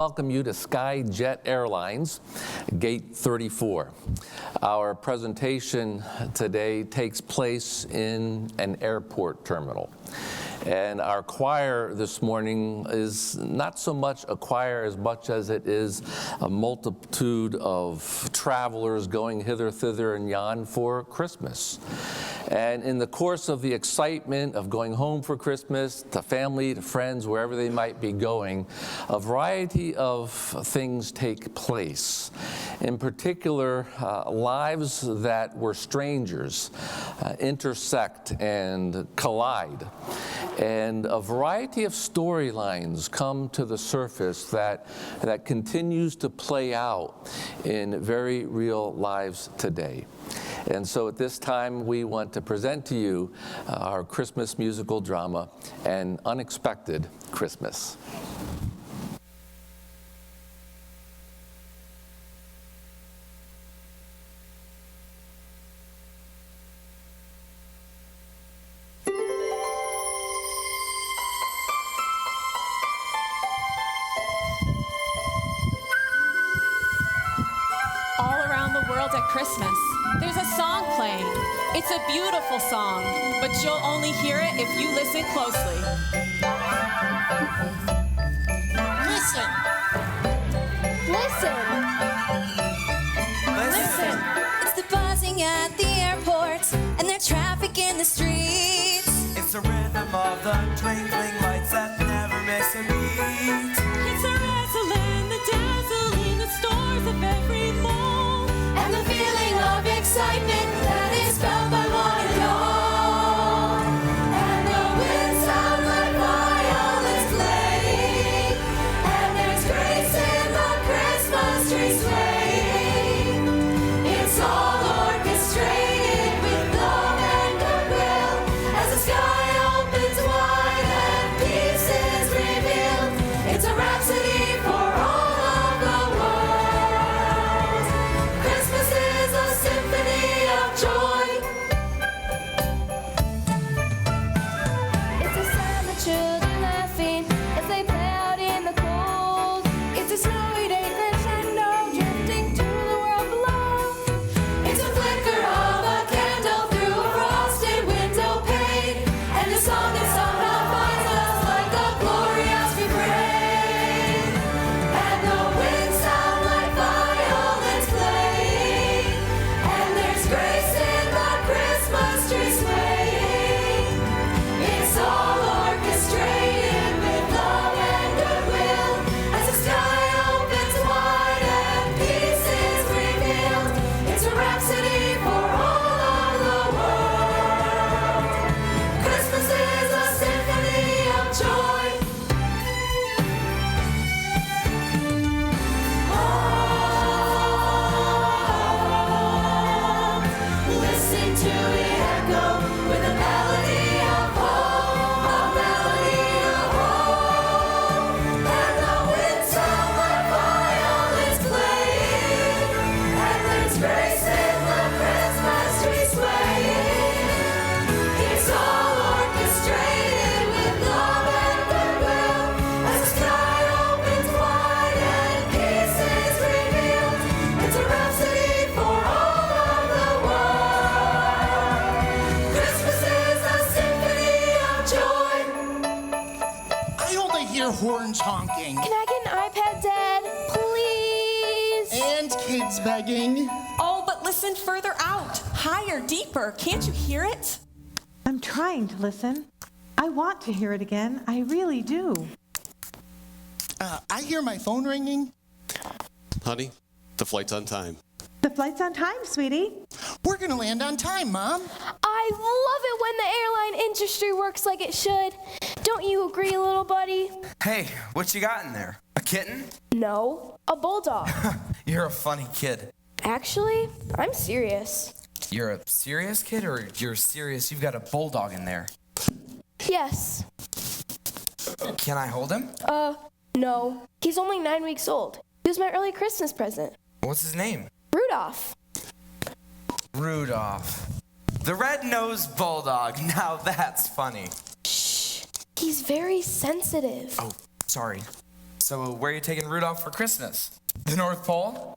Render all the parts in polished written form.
Welcome you to SkyJet Airlines, Gate 34. Our presentation today takes place in an airport terminal. And our choir this morning is not so much a choir as much as it is a multitude of travelers going hither, thither, and yon for Christmas. And in the course of the excitement of going home for Christmas, to family, to friends, wherever they might be going, a variety of things take place. In particular, lives that were strangers intersect and collide. And a variety of storylines come to the surface that continues to play out in very real lives today. And so at this time, we want to present to you our Christmas musical drama, An Unexpected Christmas. Christmas. There's a song playing. It's a beautiful song, but you'll only hear it if you listen closely. Listen. Listen. Listen. It's the buzzing at the airports and the traffic in the streets. It's the rhythm of the twinkling lights that never miss a beat. It's the razzle and the dazzle in the stores of every mall. And the feeling of excitement that is felt by one and all. And the wind sound like violins playing. And there's grace in the Christmas tree swaying. It's all orchestrated with love and goodwill. As the sky opens wide and peace is revealed. It's a rhapsody for all of the world. Christmas is a symphony of joy. It's a sound of children laughing as they play out in the cold. It's a snowy day crescendo drifting to the world below. It's a flicker of a candle through a frosted window pane. And a song that somehow finds us like a glorious refrain. And the winds sound like violins playing. And there's grace in the Christmas tree swaying. It's all orchestrated with love and goodwill. As the sky opens wide and peace is revealed. It's a rhapsody for all of the world. Christmas is a symphony of joy. Listen to it echo with a melody of hope, a melody of hope. And the wind sound like violins playing. And there's grace in the Christmas tree swaying. It's all orchestrated with love and goodwill. As the sky opens wide and peace is revealed. It's a rhapsody for all of the world. Christmas is a symphony of joy. I only hear horns honking Can I get an iPad, Dad? Please. and kids begging. Oh, but listen further out. Higher, deeper. Can't you hear it? I'm trying to listen. I want to hear it again. I really do. I hear my phone ringing. Honey, the flight's on time. The flight's on time, sweetie. We're gonna land on time, Mom. I love it when the airline industry works like it should. Don't you agree, little buddy? Hey, what you got in there? A kitten? No, a bulldog. You're a funny kid. Actually, I'm serious. You're a serious kid, or you're serious you've got a bulldog in there? Yes. Can I hold him? No. He's only 9 weeks old. He was my early Christmas present. What's his name? Rudolph. Rudolph. The red-nosed bulldog. Now that's funny. Shh. He's very sensitive. Oh, sorry. So where are you taking Rudolph for Christmas? The North Pole?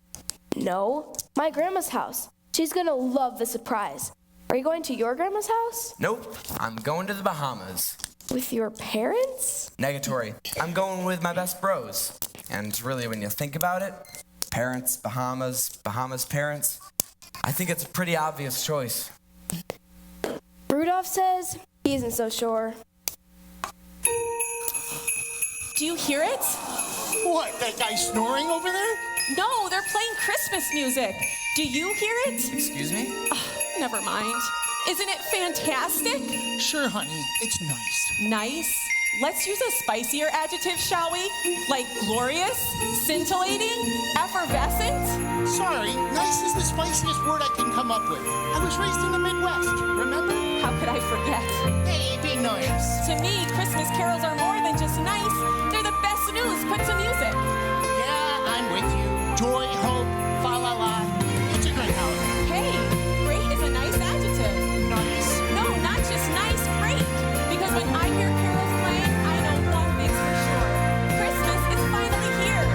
No, my grandma's house. She's gonna love the surprise. Are you going to your grandma's house? Nope. I'm going to the Bahamas. With your parents? Negatory. I'm going with my best bros. And really, when you think about it, parents, Bahamas, Bahamas parents, I think it's a pretty obvious choice. Rudolph says he isn't so sure. Do you hear it? What, that guy snoring over there? No, they're playing Christmas music. Do you hear it? Excuse me? Never mind. Isn't it fantastic? Sure, honey, it's nice. Nice. Let's use a spicier adjective, shall we? Like glorious, scintillating, effervescent? Sorry, nice is the spiciest word I can come up with. I was raised in the Midwest, remember? How could I forget? Hey, be nice. To me, Christmas carols are more than just nice. They're the best news put to music. Yeah, I'm with you. Joy, hope, fa la la. It's a great holiday. Hey, great is a nice adjective. Nice. No, not just nice, great. Because when I hear carols playing, I know one thing's for sure. Christmas is finally here.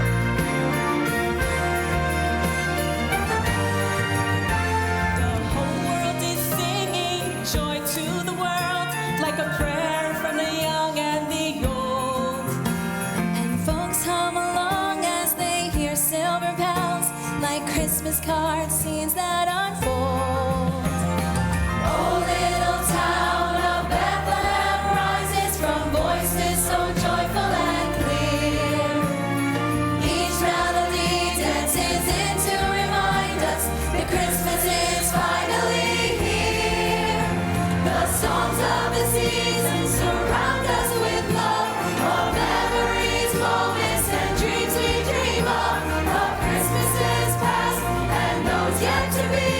The whole world is singing joy to the world, like a prayer from the young and the old. And folks hum along as they hear silver bells, like Christmas card scenes that unfold. Oh, little town of Bethlehem rises from voices so joyful and clear. Each melody dances in to remind us that Christmas is finally here. The songs of the season surround us with love, of memories, moments, and dreams we dream of Christmases past and those yet to be.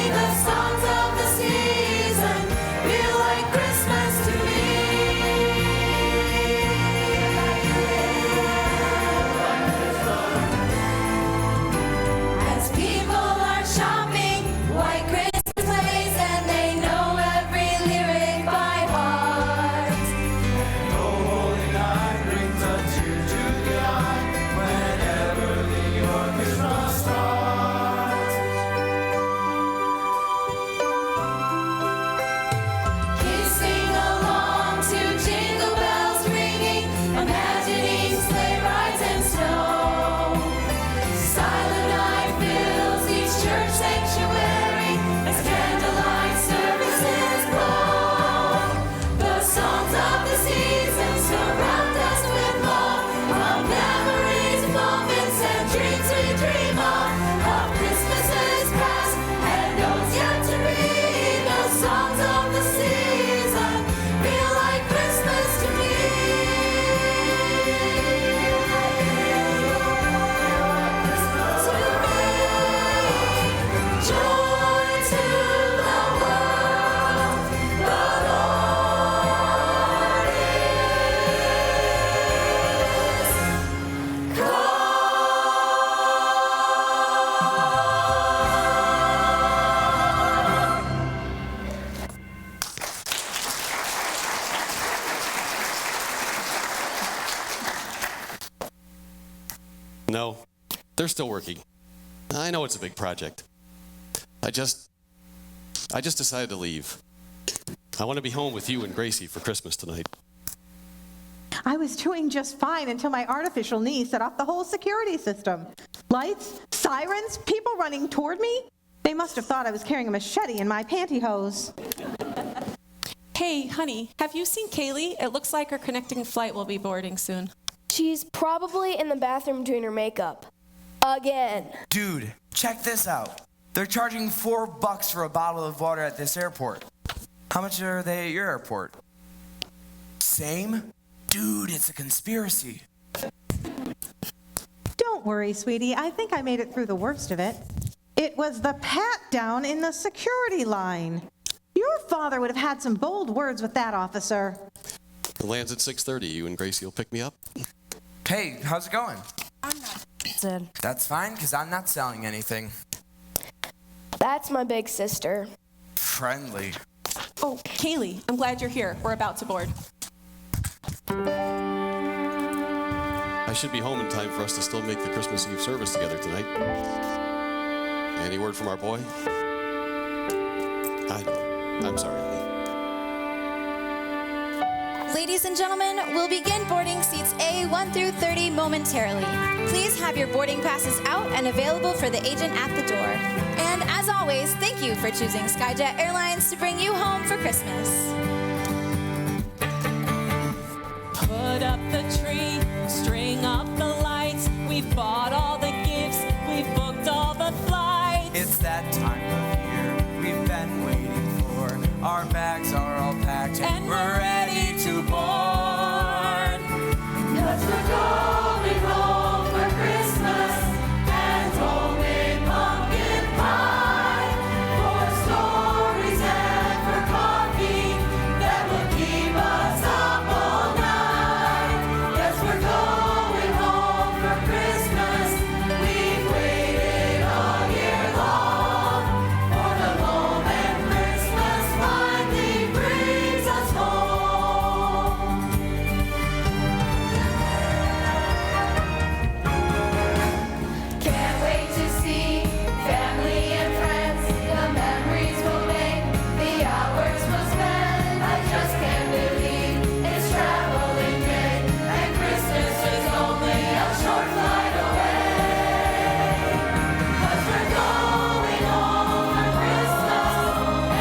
The songs of the season feel like Christmas to me. As people are shopping, white Christmas plays, and they know every lyric by heart. Kids sing along to jingle bells ringing, imagining sleigh rides and snow. Silent night fills each church sanctuary as candlelight services glow. The songs of the season surround us with love, of memories, moments, and dreams we dream of Christmases past and those yet to be. The songs of the season feel like Christmas to me. Joy to the world, the Lord is come. No, they're still working. I know it's a big project. I just decided to leave. I want to be home with you and Gracie for Christmas tonight. I was doing just fine until my artificial knee set off the whole security system. Lights, sirens, people running toward me. They must have thought I was carrying a machete in my pantyhose. Hey, honey, have you seen Kaylee? It looks like her connecting flight will be boarding soon. She's probably in the bathroom doing her makeup. Again. Dude, check this out. They're charging $4 for a bottle of water at this airport. How much are they at your airport? Same? Dude, it's a conspiracy. Don't worry, sweetie. I think I made it through the worst of it. It was the pat down in the security line. Your father would have had some bold words with that officer. It lands at 6:30. You and Gracie will pick me up? Hey, how's it going? I'm not interested. That's fine, because I'm not selling anything. That's my big sister. Friendly. Oh, Kaylee, I'm glad you're here. We're about to board. I should be home in time for us to still make the Christmas Eve service together tonight. Any word from our boy? I know. I'm sorry, honey. Ladies and gentlemen, we'll begin boarding seats A1 through 30 momentarily. Please have your boarding passes out and available for the agent at the door. And as always, thank you for choosing Skyjet Airlines to bring you home for Christmas. Put up the tree, string up the lights. We've bought all the gifts, we've booked all the flights. It's that time of year we've been waiting for. Our bags are all packed and we're ready to board. 'Cause we're going home for Christmas and homemade pumpkin pie, for stories and for coffee that will keep us up all night. Yes, we're going home for Christmas. We've waited all year long for the moment Christmas finally brings us home. Can't wait to see family and friends. The memories we'll make, the hours we'll spend. I just can't believe it's traveling day, and Christmas is only a short flight away. 'Cause we're going home for Christmas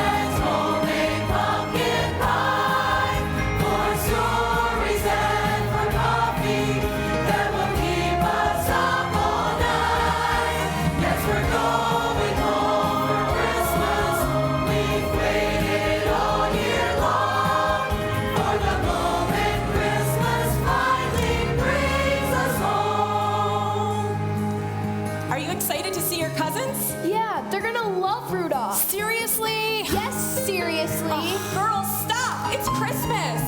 and homemade pumpkin pie, for stories and for coffee that will keep us up all night. Yes, we're going home for Christmas. We've waited all year long for the moment Christmas finally brings us home. Are you excited to see your cousins? Yeah, they're gonna love Rudolph. Seriously? Yes, seriously. Girls, stop! It's Christmas!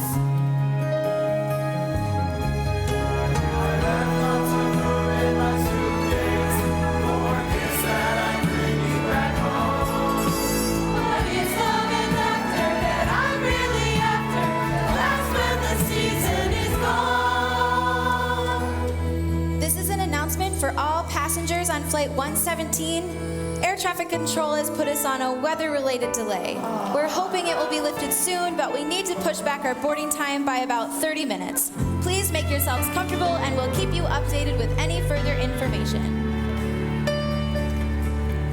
But it's love and laughter that I'm really after. That's when the season is gone. This is an announcement for all passengers on Flight 117. Air traffic control has put us on a weather-related delay. We're hoping it will be lifted soon, but we need to push back our boarding time by about 30 minutes. Please make yourselves comfortable and we'll keep you updated with any further information.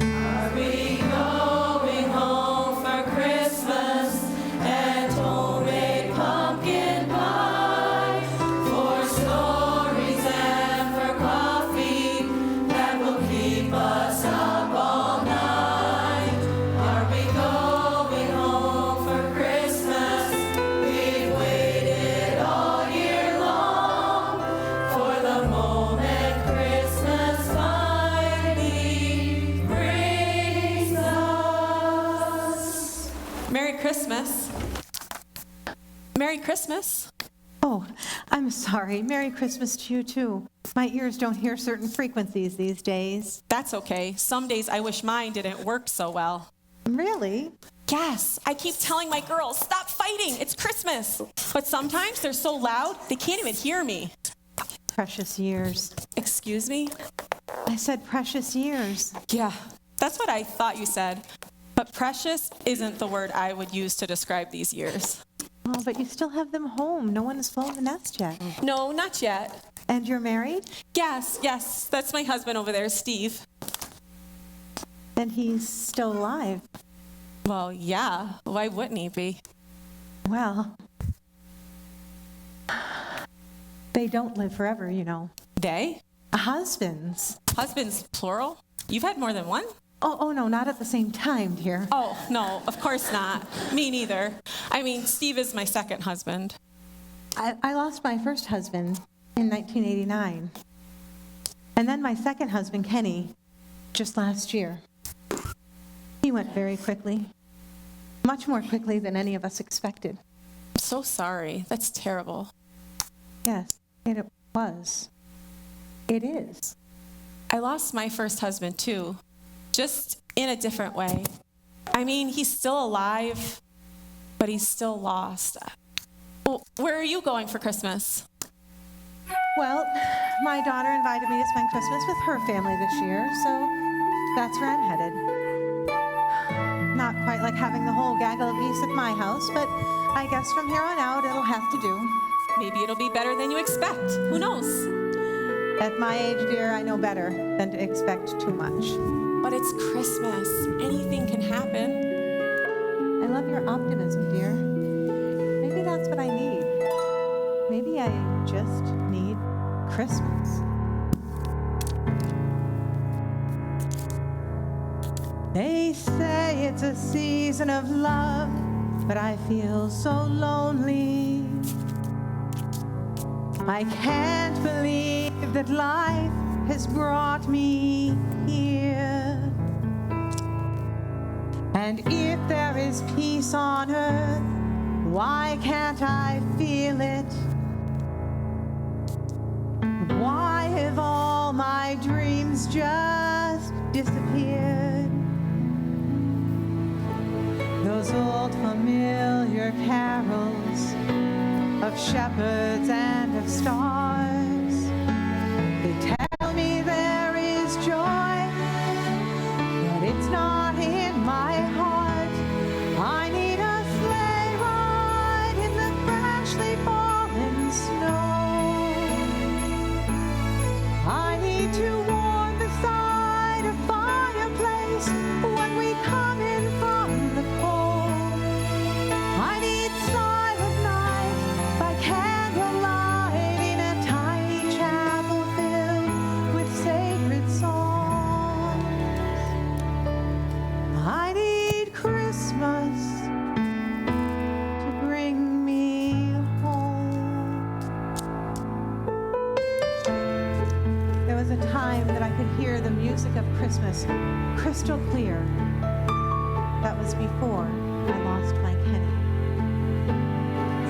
Are we going home for Christmas and homemade pumpkin pie, for stories and for coffee that will keep us up all night? Are we going home for Christmas? We've waited all year long for the moment Christmas finally brings us. Merry Christmas. Merry Christmas. Oh, I'm sorry. Merry Christmas to you, too. My ears don't hear certain frequencies these days. That's okay. Some days I wish mine didn't work so well. Really? Yes, I keep telling my girls, stop fighting. It's Christmas. But sometimes they're so loud, they can't even hear me. Precious years. Excuse me? I said precious years. Yeah, that's what I thought you said. But precious isn't the word I would use to describe these years. Oh, but you still have them home. No one has flown the nest yet. No, not yet. And you're married? Yes, that's my husband over there, Steve. And he's still alive. Well, yeah, why wouldn't he be? Well, they don't live forever, you know. They? Husbands. Husbands, plural? You've had more than one? Oh, no, not at the same time, dear. Oh, no, of course not. Me neither. I mean, Steve is my second husband. I lost my first husband in 1989. And then my second husband, Kenny, just last year. He went very quickly. Much more quickly than any of us expected. I'm so sorry. That's terrible. Yes, it was. It is. I lost my first husband, too. Just in a different way. I mean, he's still alive, but he's still lost. Well, where are you going for Christmas? Well, my daughter invited me to spend Christmas with her family this year, so that's where I'm headed. Not quite like having the whole gaggle of geese at my house, but I guess from here on out it'll have to do. Maybe it'll be better than you expect. Who knows? At my age, dear, I know better than to expect too much. But it's Christmas. Anything can happen. I love your optimism, dear. Maybe that's what I need. Maybe I just need Christmas. They say it's a season of love, but I feel so lonely. I can't believe that life has brought me here. And if there is peace on earth, why can't I feel it? Why have all my dreams just disappeared? Those old familiar carols of shepherds and of stars, they tell me there is joy, but it's not in my heart. I need a sleigh ride in the freshly fallen snow. I need to warm beside a fireplace when we come in from the cold. I need silent night by candlelight in a tiny chapel filled with sacred songs. I need Christmas to bring me home. There was a time that I could hear the music of Christmas crystal clear. That was before I lost my Kenny.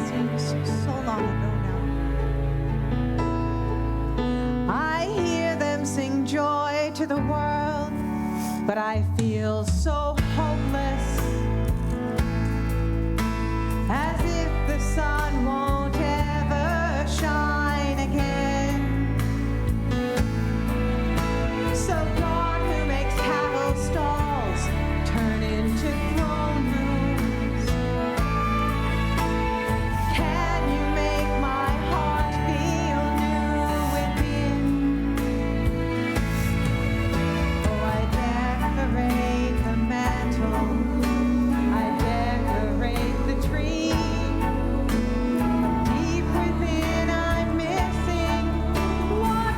It seems so long ago now. I hear them sing joy to the world, but I feel so hopeless, as if the sun won't ever shine again. So God, who makes cattle stalls turn into throne rooms, can you make my heart feel new within? Oh, I decorate the mantle, I decorate the tree. Deep within, I'm missing what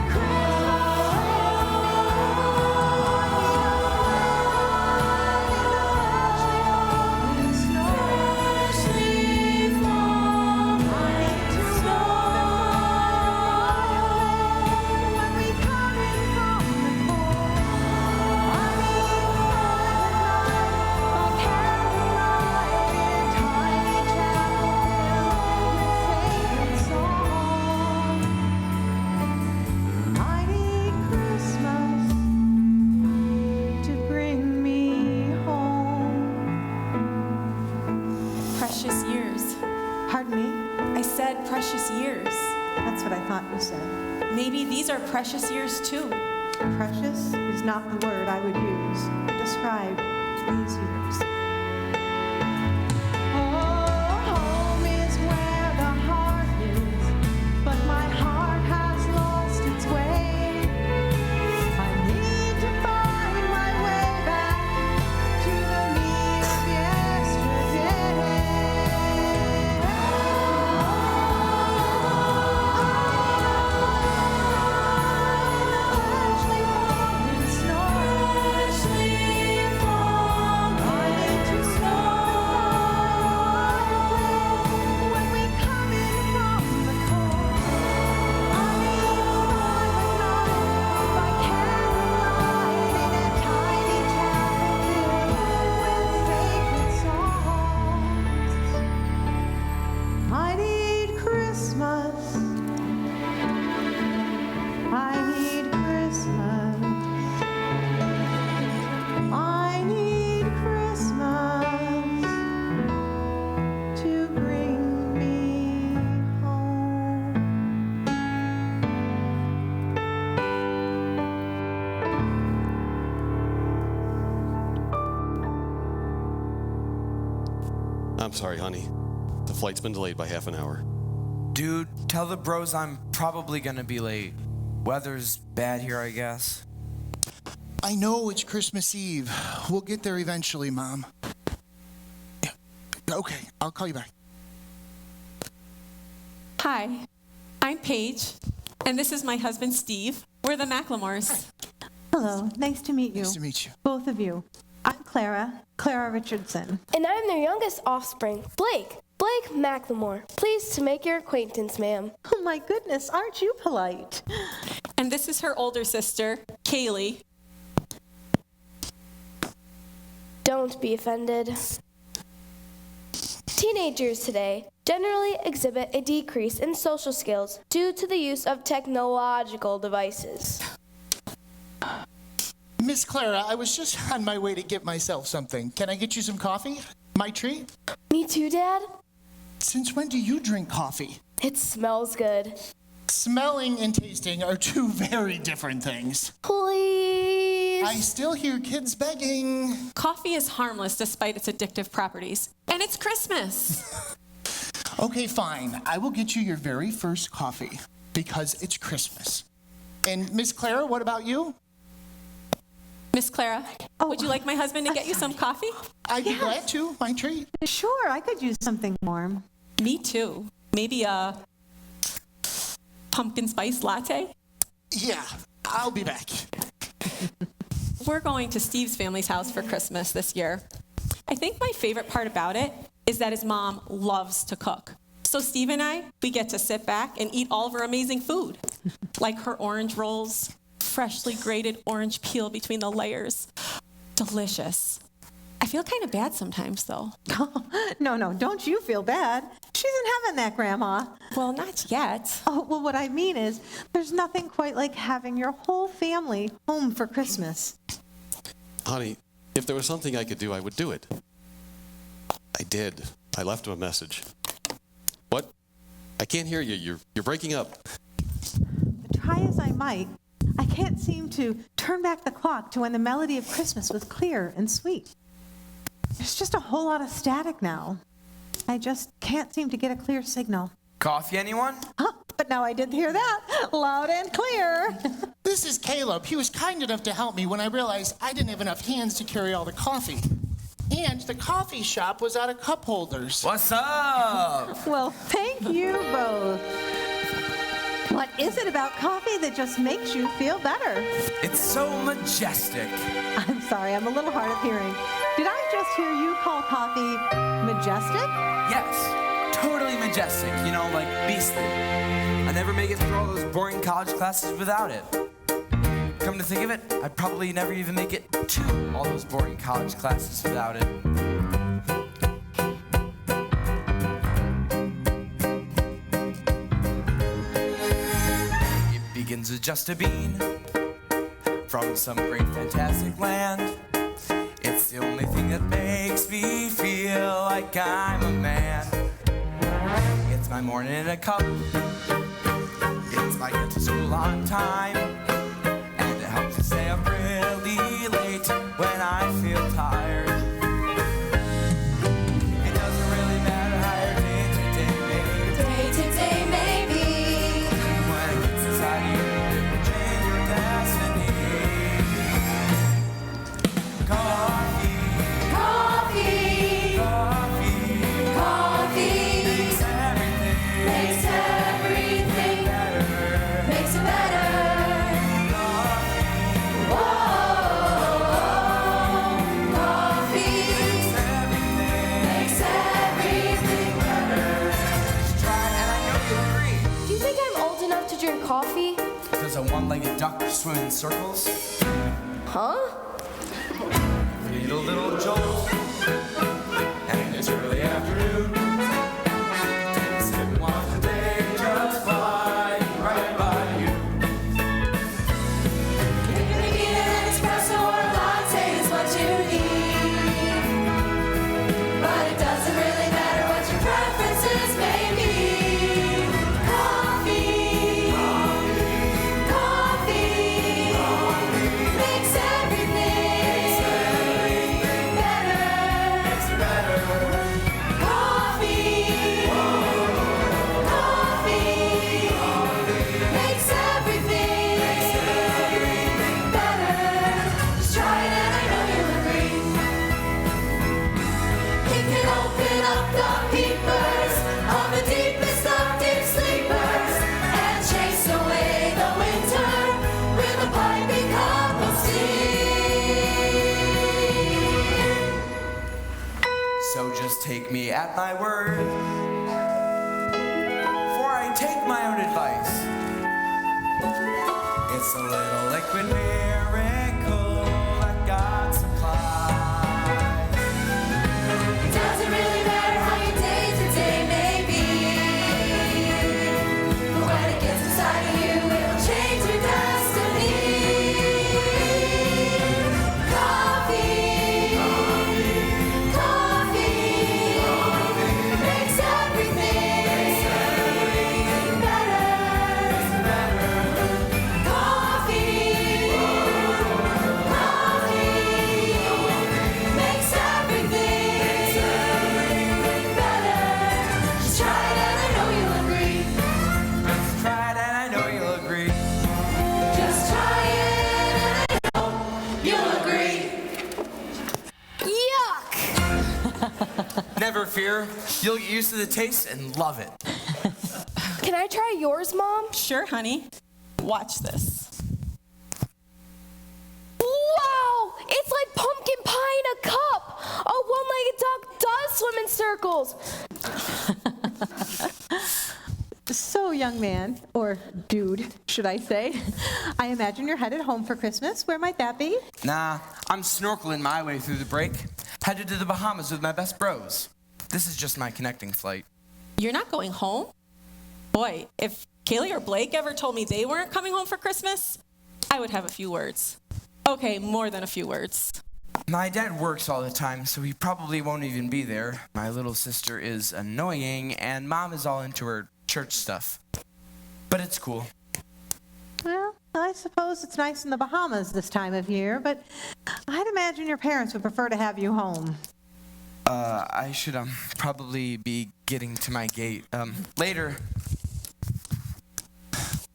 Precious years. Pardon me? I said precious years. That's what I thought you said. Maybe these are precious years too. Precious is not the word I would use to describe these years. Oh, home is where the heart is, but my heart has lost its way. I need to find my way back to the me of yesterday. Freshly fallen snow. I need I'm sorry, honey. The flight's been delayed by half an hour. Dude, tell the bros I'm probably gonna be late. Weather's bad here, I guess. I know it's Christmas Eve. We'll get there eventually, Mom. Yeah. Okay, I'll call you back. Hi, I'm Paige, and this is my husband, Steve. We're the Macklemores. Hello, nice to meet you. Nice to meet you. Both of you. I'm Clara Richardson. And I'm their youngest offspring, Blake Macklemore. Pleased to make your acquaintance, ma'am. Oh my goodness, aren't you polite? And this is her older sister, Kaylee. Don't be offended. Teenagers today generally exhibit a decrease in social skills due to the use of technological devices. Miss Clara, I was just on my way to get myself something. Can I get you some coffee? My treat? Me too, Dad? Since when do you drink coffee? It smells good. Smelling and tasting are two very different things. Please. I still hear kids begging. Coffee is harmless despite its addictive properties. And it's Christmas. Okay, fine. I will get you your very first coffee because it's Christmas. And Miss Clara, what about you? Miss Clara, would you like my husband to get you some coffee? I'd be glad to. My treat. Sure, I could use something warm. Me too. Maybe a pumpkin spice latte? Yeah, I'll be back. We're going to Steve's family's house for Christmas this year. I think my favorite part about it is that his mom loves to cook. So Steve and I, we get to sit back and eat all of her amazing food, like her orange rolls, freshly grated orange peel between the layers. Delicious. I feel kind of bad sometimes, though. No, don't you feel bad. She's in heaven, that grandma. Well, not yet. Oh, well, what I mean is, there's nothing quite like having your whole family home for Christmas. Honey, if there was something I could do, I would do it. I did. I left him a message. What? I can't hear you. You're breaking up. Try as I might, I can't seem to turn back the clock to when the melody of Christmas was clear and sweet. There's just a whole lot of static now. I just can't seem to get a clear signal. Coffee, anyone? Huh, but now I did hear that, loud and clear. This is Caleb. He was kind enough to help me when I realized I didn't have enough hands to carry all the coffee. And the coffee shop was out of cup holders. What's up? Well, thank you both. What is it about coffee that just makes you feel better? It's so majestic. I'm sorry, I'm a little hard of hearing. Did I just hear you call coffee majestic? Yes, totally majestic. You know, like beastly. I never make it through all those boring college classes without it. Come to think of it, I'd probably never even make it to all those boring college classes without it. It begins with just a bean from some great fantastic land. It's the only thing that makes me feel like I'm a man. It's my morning in a cup. It's my get to school on time. And it helps to stay up really late when I feel tired. It doesn't really matter how your day to day may be. When it gets inside of you, it will change your destiny. Coffee. Makes everything better. Makes it better. Coffee. Makes everything better. Just try it, and I know you'll agree. Do you think I'm old enough to drink coffee? Does a one-legged duck swim in circles? Huh? Need a little jolt. And it's early afternoon. Take a sip and watch the day just fly right by you. You can eat an espresso or a latte is what you need. But it doesn't really matter what your preferences may be. Coffee. Makes everything better. just take me at my word. For I take my own advice. It's a little liquid miracle that God supplies. It doesn't really matter how your day-to-day may be, but when it gets inside of you, it'll change your destiny. Coffee makes everything better. Coffee makes everything better. Just try it and I know you'll agree. Just try it and I know you'll agree. Just try it and I know you'll agree. Yuck! Never fear, you'll get used to the taste and love it. Can I try yours, Mom? Sure, honey. Watch this. Wow! It's like pumpkin pie in a cup! A one-legged dog does swim in circles! So, young man, or dude, should I say, I imagine you're headed home for Christmas. Where might that be? Nah, I'm snorkeling my way through the break. Headed to the Bahamas with my best bros. This is just my connecting flight. You're not going home? Boy, if Kaylee or Blake ever told me they weren't coming home for Christmas, I would have a few words. Okay, more than a few words. My dad works all the time, so he probably won't even be there. My little sister is annoying, and Mom is all into her church stuff. But it's cool. Well, I suppose it's nice in the Bahamas this time of year, but I'd imagine your parents would prefer to have you home. I should probably be getting to my gate. Later.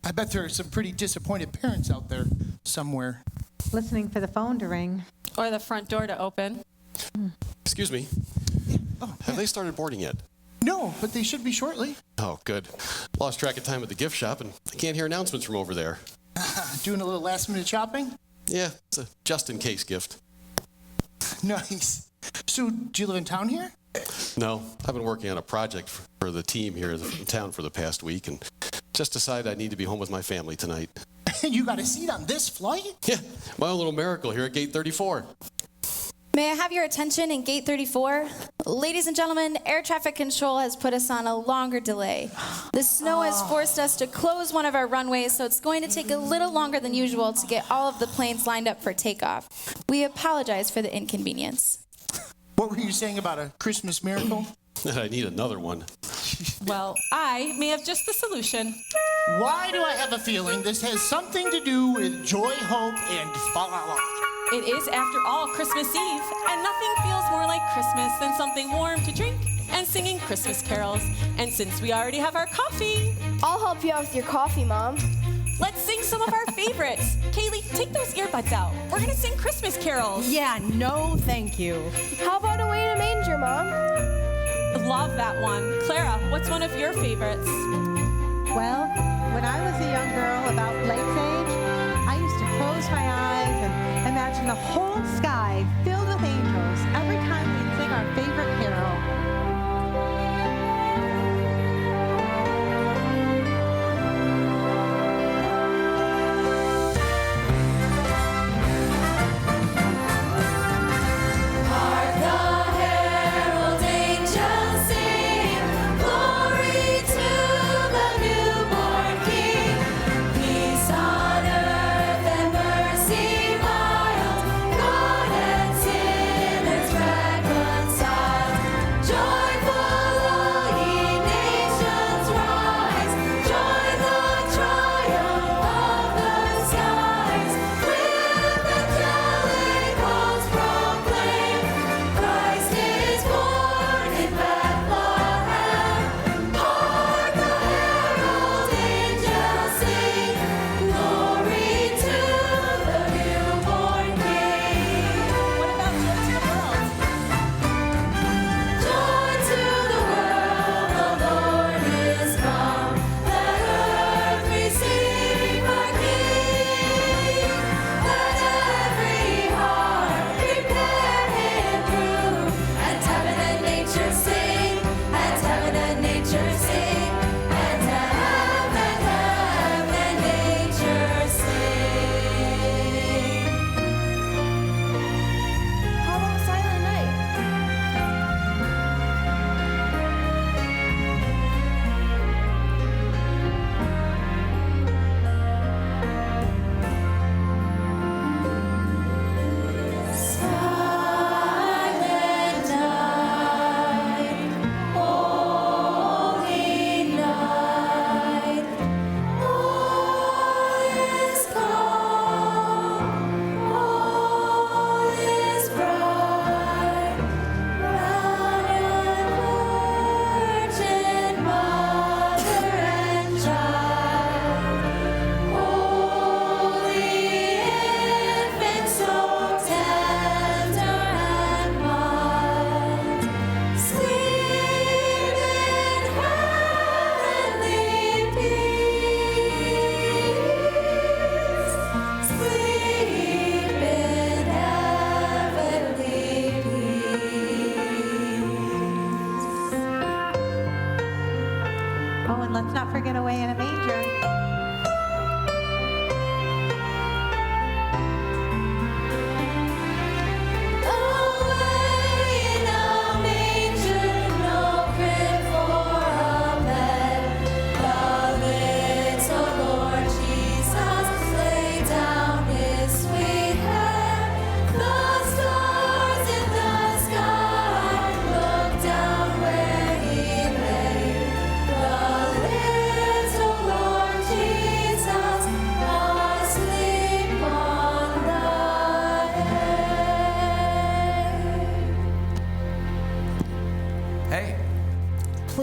I bet there are some pretty disappointed parents out there somewhere. Listening for the phone to ring. Or the front door to open. Excuse me. Have they started boarding yet? No, but they should be shortly. Oh, good. Lost track of time at the gift shop, and I can't hear announcements from over there. Doing a little last-minute shopping? Yeah, it's a just-in-case gift. Nice. So, do you live in town here? No, I've been working on a project for the team here in town for the past week, and just decided I need to be home with my family tonight. You got a seat on this flight? Yeah, my own little miracle here at Gate 34. May I have your attention in Gate 34? Ladies and gentlemen, air traffic control has put us on a longer delay. The snow has forced us to close one of our runways, so it's going to take a little longer than usual to get all of the planes lined up for takeoff. We apologize for the inconvenience. What were you saying about a Christmas miracle? I need another one. Well, I may have just the solution. Why do I have a feeling this has something to do with joy, hope, and fa-la-la? It is, after all, Christmas Eve, and nothing feels more like Christmas than something warm to drink and singing Christmas carols. And since we already have our coffee, I'll help you out with your coffee, Mom. let's sing some of our favorites. Kaylee, take those earbuds out. We're gonna sing Christmas carols. Yeah, no, thank you. How about Away in a Manger, Mom? Love that one. Clara, what's one of your favorites? Well, when I was a young girl about Blake's age, I used to close my eyes and imagine the whole sky filled with angels every time we'd sing our favorite carol. Hark the herald angels sing, glory to the newborn King. Peace on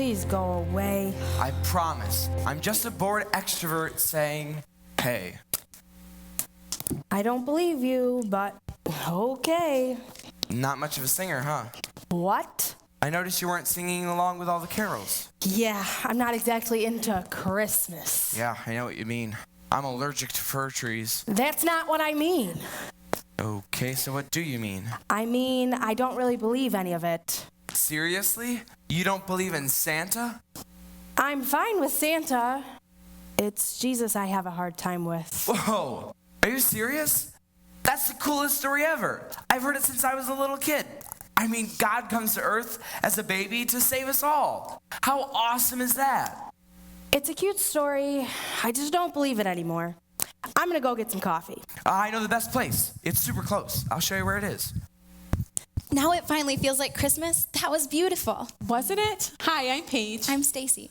Please go away. I promise. I'm just a bored extrovert saying, hey. I don't believe you, but okay. Not much of a singer, huh? What? I noticed you weren't singing along with all the carols. Yeah, I'm not exactly into Christmas. Yeah, I know what you mean. I'm allergic to fir trees. That's not what I mean. Okay, so what do you mean? I mean, I don't really believe any of it. Seriously? You don't believe in Santa? I'm fine with Santa. It's Jesus I have a hard time with. Whoa! Are you serious? That's the coolest story ever. I've heard it since I was a little kid. I mean, God comes to earth as a baby to save us all. How awesome is that? It's a cute story. I just don't believe it anymore. I'm gonna go get some coffee. I know the best place. It's super close. I'll show you where it is. Now it finally feels like Christmas. That was beautiful. Wasn't it? Hi, I'm Paige. I'm Stacy.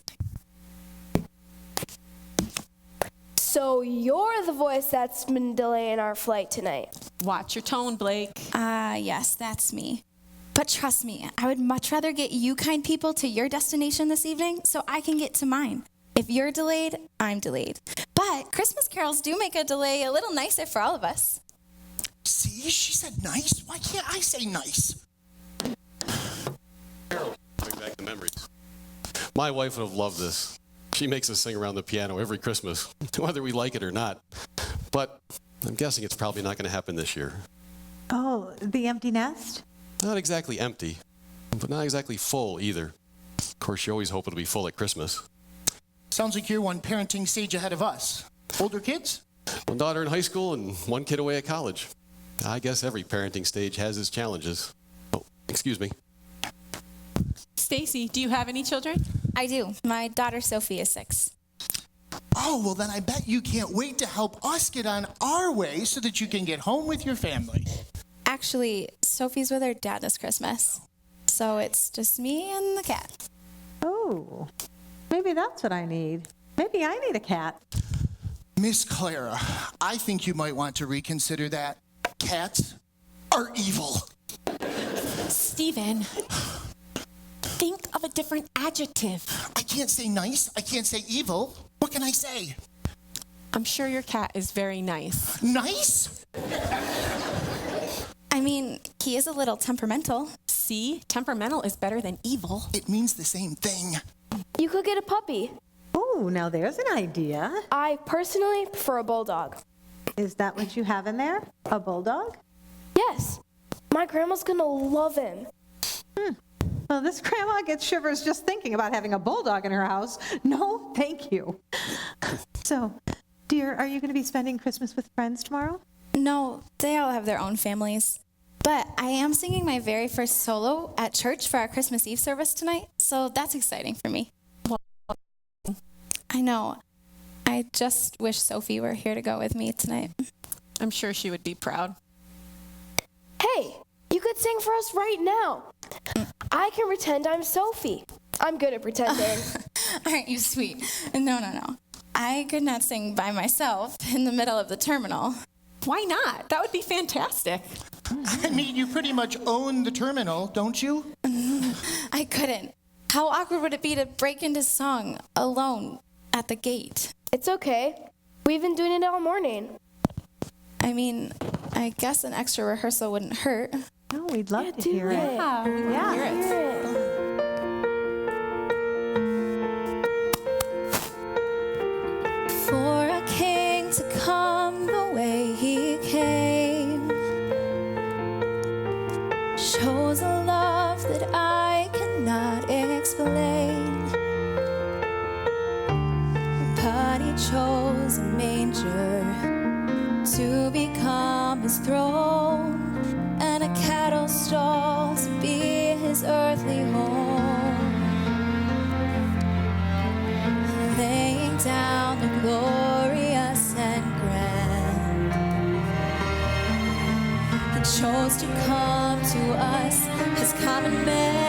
So you're the voice that's been delaying our flight tonight. Watch your tone, Blake. Yes, that's me. But trust me, I would much rather get you kind people to your destination this evening so I can get to mine. If you're delayed, I'm delayed. But Christmas carols do make a delay a little nicer for all of us. See, she said nice. Why can't I say nice? Bring back the memories. My wife would have loved this. She makes us sing around the piano every Christmas, whether we like it or not. But I'm guessing it's probably not going to happen this year. Oh, the empty nest? Not exactly empty, but not exactly full either. Of course, you always hope it'll be full at Christmas. Sounds like you're one parenting stage ahead of us. Older kids? One daughter in high school and one kid away at college. I guess every parenting stage has its challenges. Oh, excuse me. Stacy, do you have any children? I do. My daughter Sophie is 6. Oh, well then I bet you can't wait to help us get on our way so that you can get home with your family. Actually, Sophie's with her dad this Christmas. So it's just me and the cat. Oh, maybe that's what I need. Maybe I need a cat. Miss Clara, I think you might want to reconsider that. Cats are evil. Steven, think of a different adjective. I can't say nice. I can't say evil. What can I say? I'm sure your cat is very nice. Nice? I mean, he is a little temperamental. See, temperamental is better than evil. It means the same thing. You could get a puppy. Oh, now there's an idea. I personally prefer a bulldog. Is that what you have in there? A bulldog? Yes. My grandma's gonna love him. Well, this grandma gets shivers just thinking about having a bulldog in her house. No, thank you. So, dear, are you going to be spending Christmas with friends tomorrow? No, they all have their own families. But I am singing my very first solo at church for our Christmas Eve service tonight, so that's exciting for me. I know. I just wish Sophie were here to go with me tonight. I'm sure she would be proud. Hey, you could sing for us right now. I can pretend I'm Sophie. I'm good at pretending. Aren't you sweet? No. I could not sing by myself in the middle of the terminal. Why not? That would be fantastic. I mean, you pretty much own the terminal, don't you? I couldn't. How awkward would it be to break into song alone at the gate? It's okay. We've been doing it all morning. I mean, I guess an extra rehearsal wouldn't hurt. No, we'd love to do hear it. Yeah, Yeah. hear it. For a king to come the way he came shows a love that I cannot explain. But he chose a manger to become his throne, and a cattle stall to be his earthly home, laying down the glorious and grand. He chose to come to us as common man.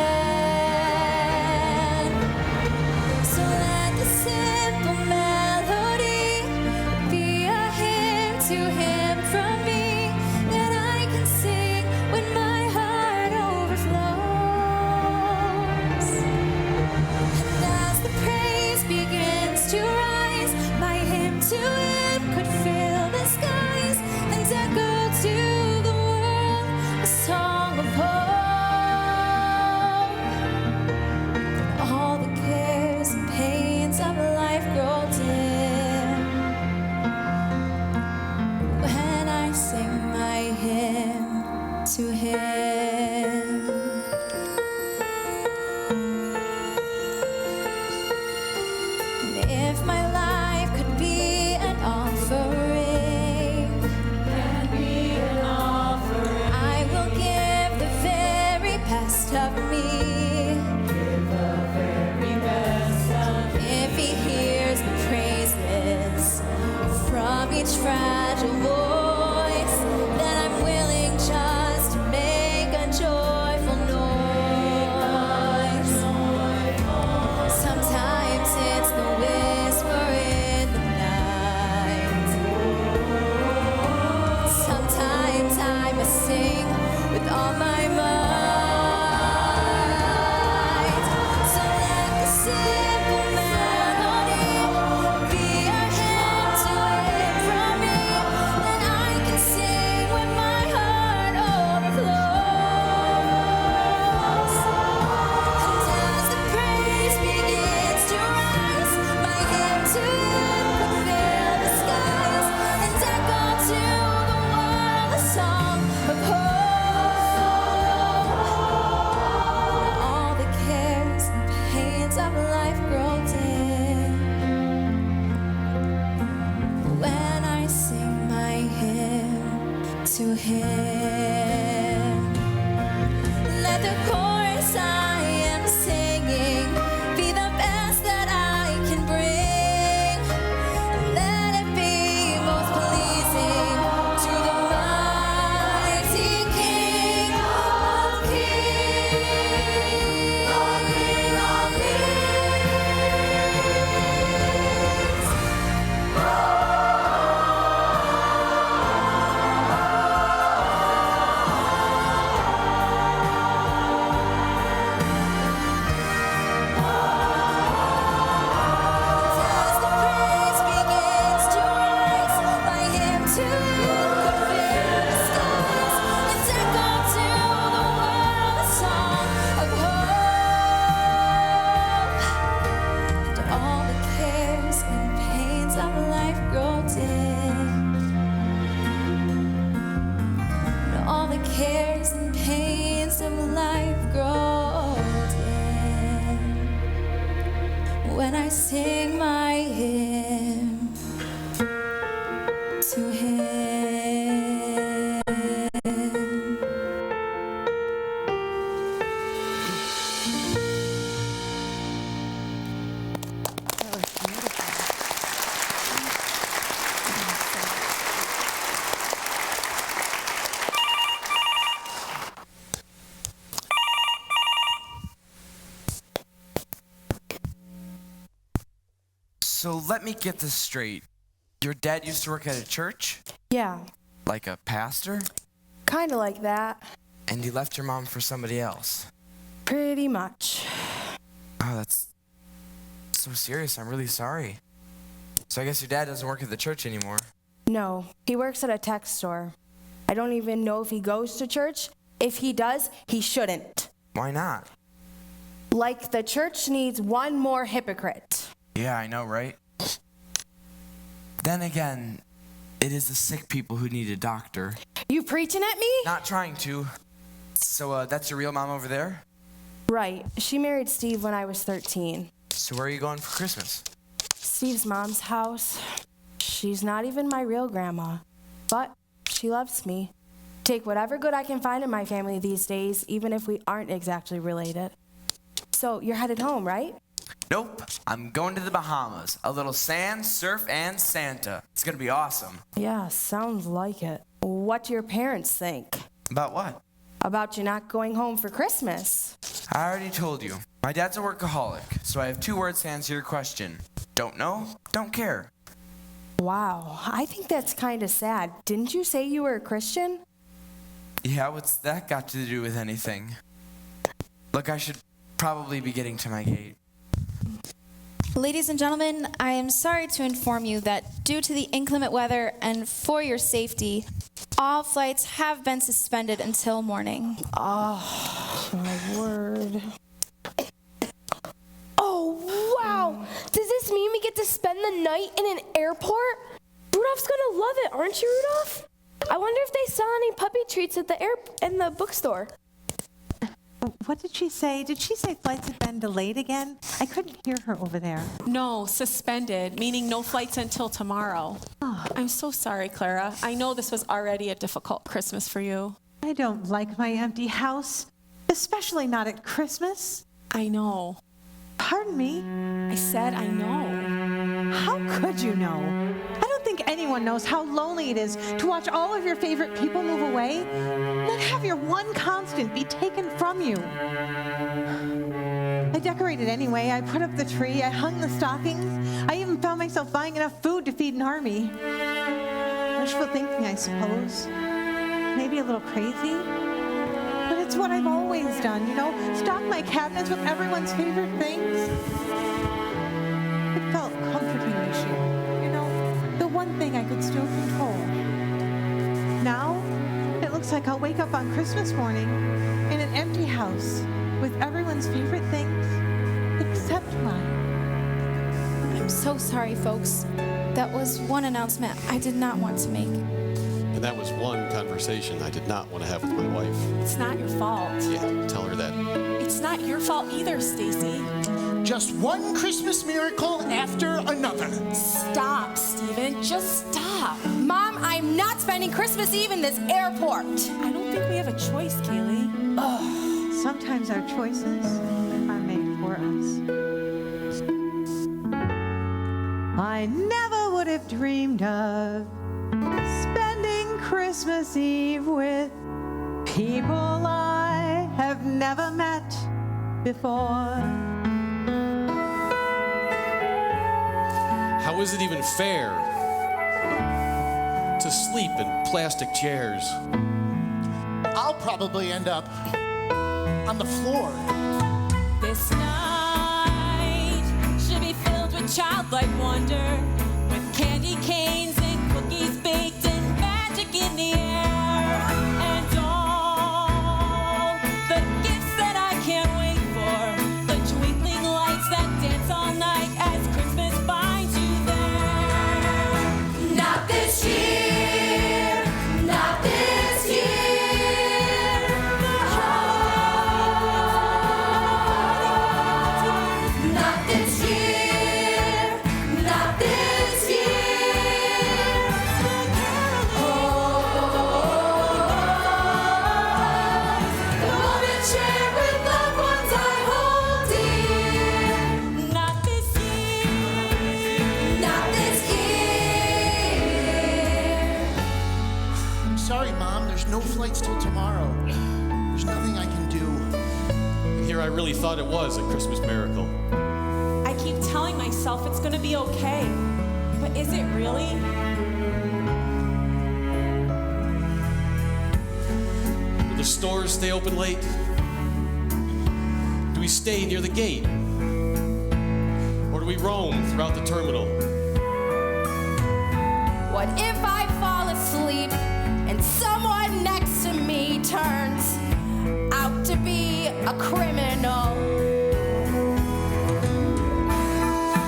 So let the simple melody be a hymn to him from me, that I can sing when my heart overflows. And to Him. Let the chorus I am singing be the best that I can bring. Let it be most pleasing to the mighty King of Kings, of Kings. As the praise begins to rise, by Him to fill the skies, and echo to the world a song of hope. To all the cares and pains of life grow dim. To all the cares and pains of life grow dim. When I sing my hymn to Him. So let me get this straight. Your dad used to work at a church? Yeah, Like a pastor? kind of like that. And he left your mom for somebody else? Pretty much. Oh, that's so serious. I'm really sorry. So I guess your dad doesn't work at the church anymore. No, he works at a tech store. I don't even know if he goes to church. If he does, he shouldn't. Why not? Like the church needs one more hypocrite. Yeah, I know, right? Then again, it is the sick people who need a doctor. You preaching at me? Not trying to. So that's your real mom over there? Right. She married Steve when I was 13. So where are you going for Christmas? Steve's mom's house. She's not even my real grandma, but she loves me. Take whatever good I can find in my family these days, even if we aren't exactly related. So you're headed home, right? Nope. I'm going to the Bahamas. A little sand, surf, and Santa. It's gonna be awesome. Yeah, sounds like it. What do your parents think? About what? About you not going home for Christmas? I already told you. My dad's a workaholic, so I have 2 words to answer your question. Don't know, don't care. Wow, I think that's kind of sad. Didn't you say you were a Christian? Yeah, what's that got to do with anything? Look, I should probably be getting to my gate. Ladies and gentlemen, I am sorry to inform you that due to the inclement weather and for your safety, all flights have been suspended until morning. Oh, my word. Oh, wow. Does this mean we get to spend the night in an airport? Rudolph's gonna love it, aren't you, Rudolph? I wonder if they sell any puppy treats at in the bookstore. What did she say? Did she say flights had been delayed again? I couldn't hear her over there. No, suspended, meaning no flights until tomorrow. I'm so sorry, Clara. I know this was already a difficult Christmas for you. I don't like my empty house, especially not at Christmas. I know. Pardon me? I said I know. How could you know? I don't think anyone knows how lonely it is to watch all of your favorite people move away, and then have your one constant be taken from you. I decorated anyway. I put up the tree. I hung the stockings. I even found myself buying enough food to feed an army. Wishful thinking, I suppose. Maybe a little crazy. But it's what I've always done, you know? Stock my cabinets with everyone's favorite things. It felt comforting this year. You know, the one thing I could still control. Now, it looks like I'll wake up on Christmas morning in an empty house with everyone's favorite things except mine. I'm so sorry, folks. That was one announcement I did not want to make. And that was one conversation I did not want to have with my wife. It's not your fault. Yeah, tell her that. It's not your fault either, Stacy. Just one Christmas miracle after another. Stop, Steven. Just stop. Mom, I'm not spending Christmas Eve in this airport. I don't think we have a choice, Kaylee. Sometimes our choices are made for us. I never would have dreamed of spending Christmas Eve with people I have never met before. How is it even fair to sleep in plastic chairs? I'll probably end up on the floor. This night should be filled with childlike wonder, with candy canes and cookies baked and magic in the air, and all the gifts that I can't wait for, the twinkling lights that dance all night as Christmas finds you there. Not this year, not this year. Not this year, not this year. The moment shared with loved ones I hold dear. Not this year. Not this year. Sorry, Mom, there's no flights till tomorrow. There's nothing I can do. And here I really thought it was a Christmas miracle. I keep telling myself it's gonna be okay, but is it really? Will the stores stay open late? Do we stay near the gate? Or do we roam throughout the terminal? What if I fall asleep and someone next to me turns out to be a criminal?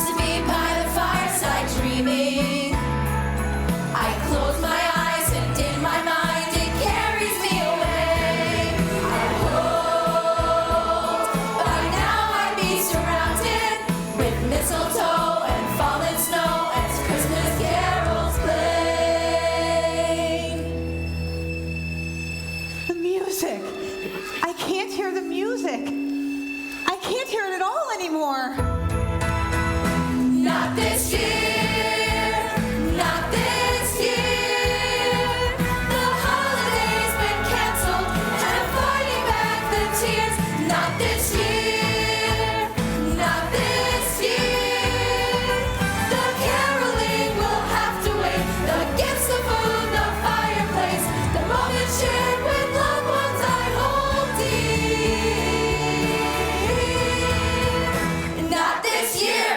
To be by the fireside dreaming, I close my eyes and in my mind it carries me away. I hope by now I'd be surrounded with mistletoe and fallen snow as Christmas carols play. The music. I can't hear the music. I can't hear it at all anymore. Not this year, not this year. The holiday's been canceled and I'm fighting back the tears. Not this year, not this year. The caroling will have to wait. The gifts, the food, the fireplace, the moment shared with loved ones I hold dear. Not this year.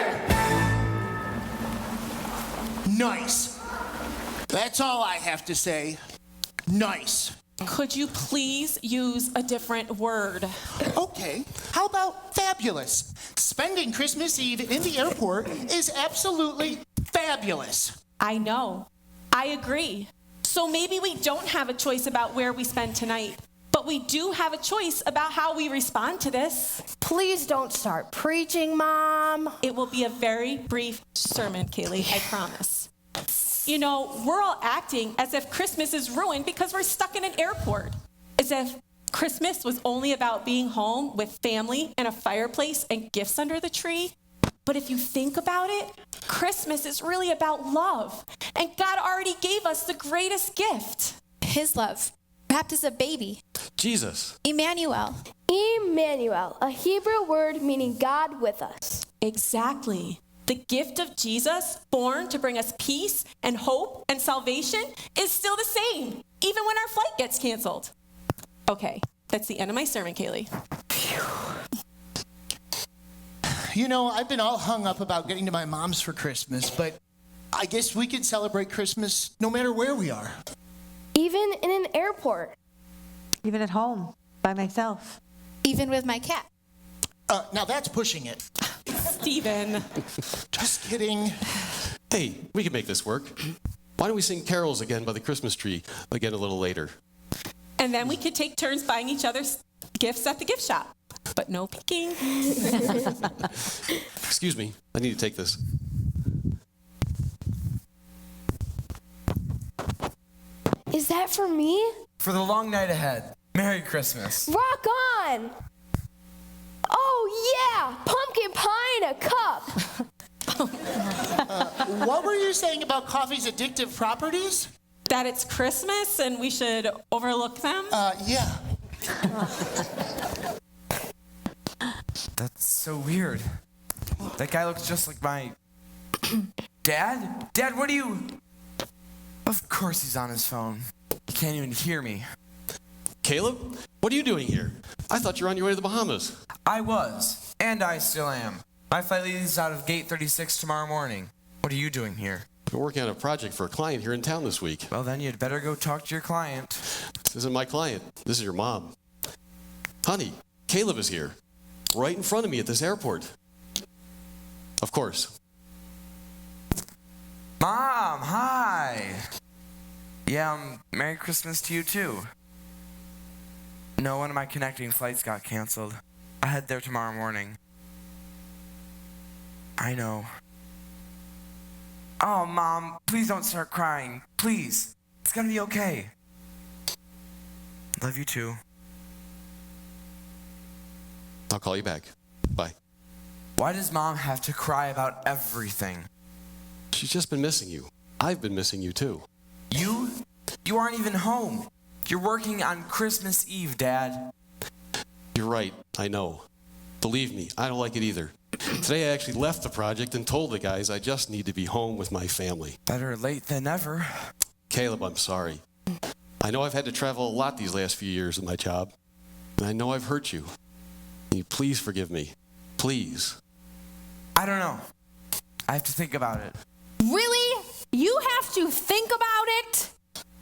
Nice. That's all I have to say. Nice. Could you please use a different word? Okay, how about fabulous? Spending Christmas Eve in the airport is absolutely fabulous. I know. I agree. So maybe we don't have a choice about where we spend tonight, but we do have a choice about how we respond to this. Please don't start preaching, Mom. It will be a very brief sermon, Kaylee, I promise. You know, we're all acting as if Christmas is ruined because we're stuck in an airport. As if Christmas was only about being home with family and a fireplace and gifts under the tree. But if you think about it, Christmas is really about love. And God already gave us the greatest gift. His love, wrapped as a baby. Jesus. Emmanuel. Emmanuel, a Hebrew word meaning God with us. Exactly. The gift of Jesus, born to bring us peace and hope and salvation, is still the same, even when our flight gets canceled. Okay, that's the end of my sermon, Kaylee. You know, I've been all hung up about getting to my mom's for Christmas, but I guess we can celebrate Christmas no matter where we are. Even in an airport. Even at home, by myself. Even with my cat. Now that's pushing it. Steven. Just kidding. Hey, we can make this work. Why don't we sing carols again by the Christmas tree again a little later? And then we could take turns buying each other's gifts at the gift shop. but no peeking. Excuse me, I need to take this. Is that for me? For the long night ahead. Merry Christmas. Rock on! Oh yeah, pumpkin pie in a cup. What were you saying about coffee's addictive properties? That it's Christmas and we should overlook them. Yeah. That's so weird. That guy looks just like my... Dad? Dad, what are you... Of course he's on his phone. He can't even hear me. Caleb, what are you doing here? I thought you were on your way to the Bahamas. I was, and I still am. My flight leaves out of gate 36 tomorrow morning. What are you doing here? We're working on a project for a client here in town this week. Well, then you'd better go talk to your client. This isn't my client. This is your mom. Honey, Caleb is here. Right in front of me at this airport. Of course. Mom, hi. Yeah, Merry Christmas to you too. No, one of my connecting flights got canceled. I head there tomorrow morning. I know. Oh, Mom, please don't start crying. Please. It's gonna be okay. Love you too. I'll call you back. Bye. Why does Mom have to cry about everything? She's just been missing you. I've been missing you too. You? You aren't even home. You're working on Christmas Eve, Dad. You're right, I know. Believe me, I don't like it either. Today I actually left the project and told the guys I just need to be home with my family. Better late than never. Caleb, I'm sorry. I know I've had to travel a lot these last few years with my job, and I know I've hurt you. Can you please forgive me? Please. I don't know. I have to think about it. Really? You have to think about it?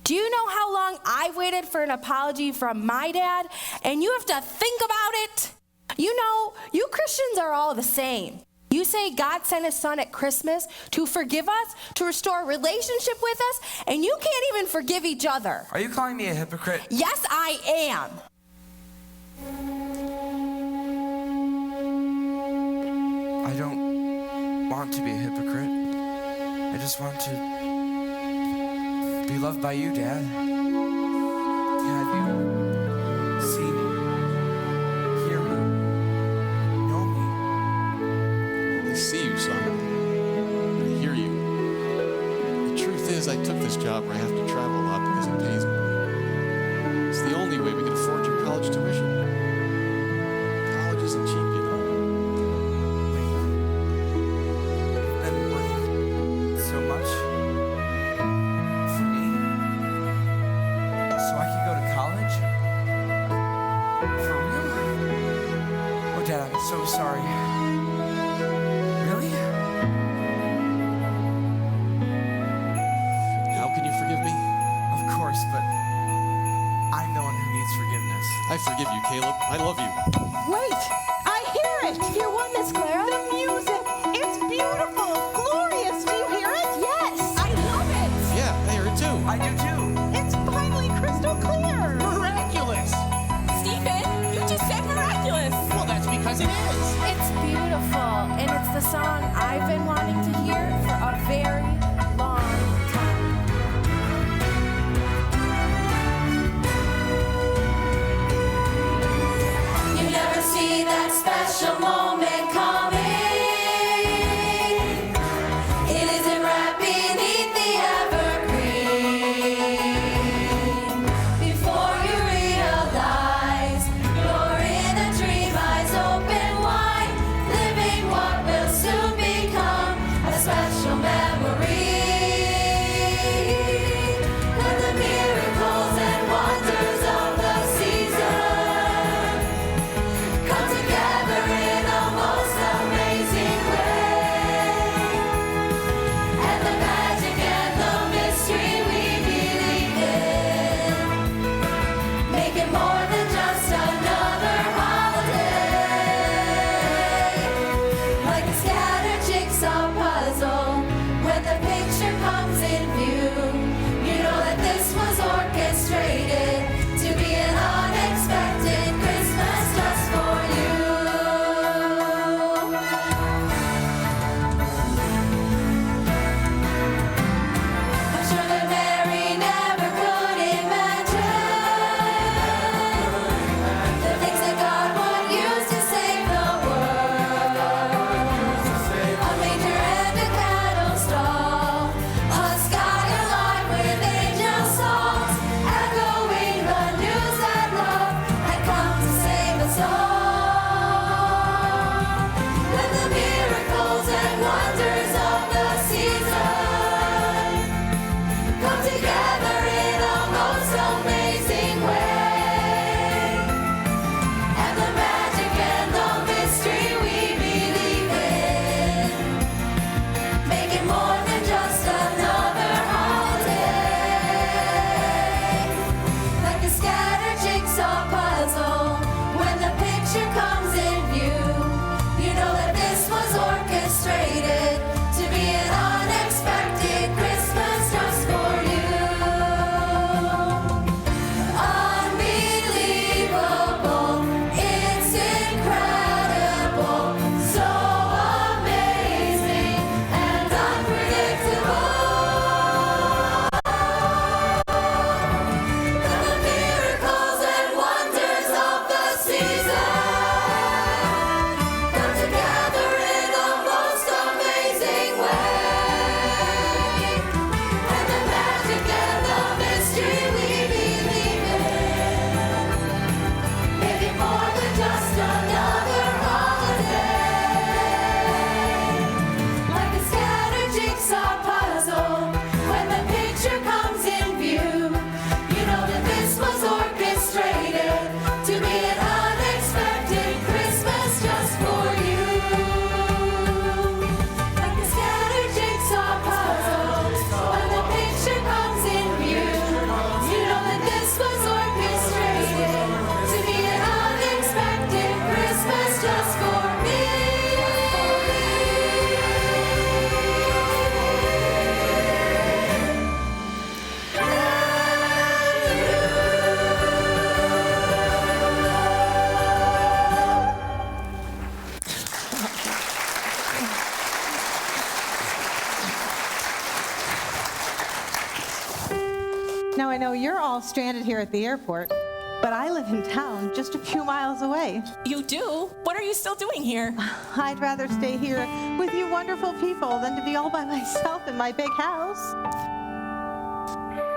Do you know how long I waited for an apology from my dad? And you have to think about it? You know, you Christians are all the same. You say God sent his son at Christmas to forgive us, to restore a relationship with us, and you can't even forgive each other. Are you calling me a hypocrite? Yes, I am. I don't want to be a hypocrite. I just want to be loved by you, Dad. Have you see me, hear me, know me? I see you, son. I hear you. The truth is, I took this job where I have to travel a lot because it pays more. It's the only way we can afford your college tuition. College isn't cheap, you know. You've been working so much for me, so I could go to college? For real? Oh, Dad, I'm so sorry. Really? Now can you forgive me? Of course, but I'm the one who needs forgiveness. I forgive you, Caleb. I love you. Wait, I hear it. Hear what, Miss Clara? The music. It's beautiful, glorious. Do you hear it? Yes. I love it. Yeah, I hear it too. I do too. It's finally crystal clear. Miraculous. Stephen, you just said miraculous. Well, that's because it is. It's beautiful, and it's the song I've been wanting to hear for a very long time. You never see that special moment coming. It isn't wrapped beneath the evergreen. Before you realize you're in a dream, eyes open wide, living what will soon become a special memory. When the miracles and wonders of the season come together in a most all stranded here at the airport, but I live in town just a few miles away. You do? What are you still doing here? I'd rather stay here with you wonderful people than to be all by myself in my big house.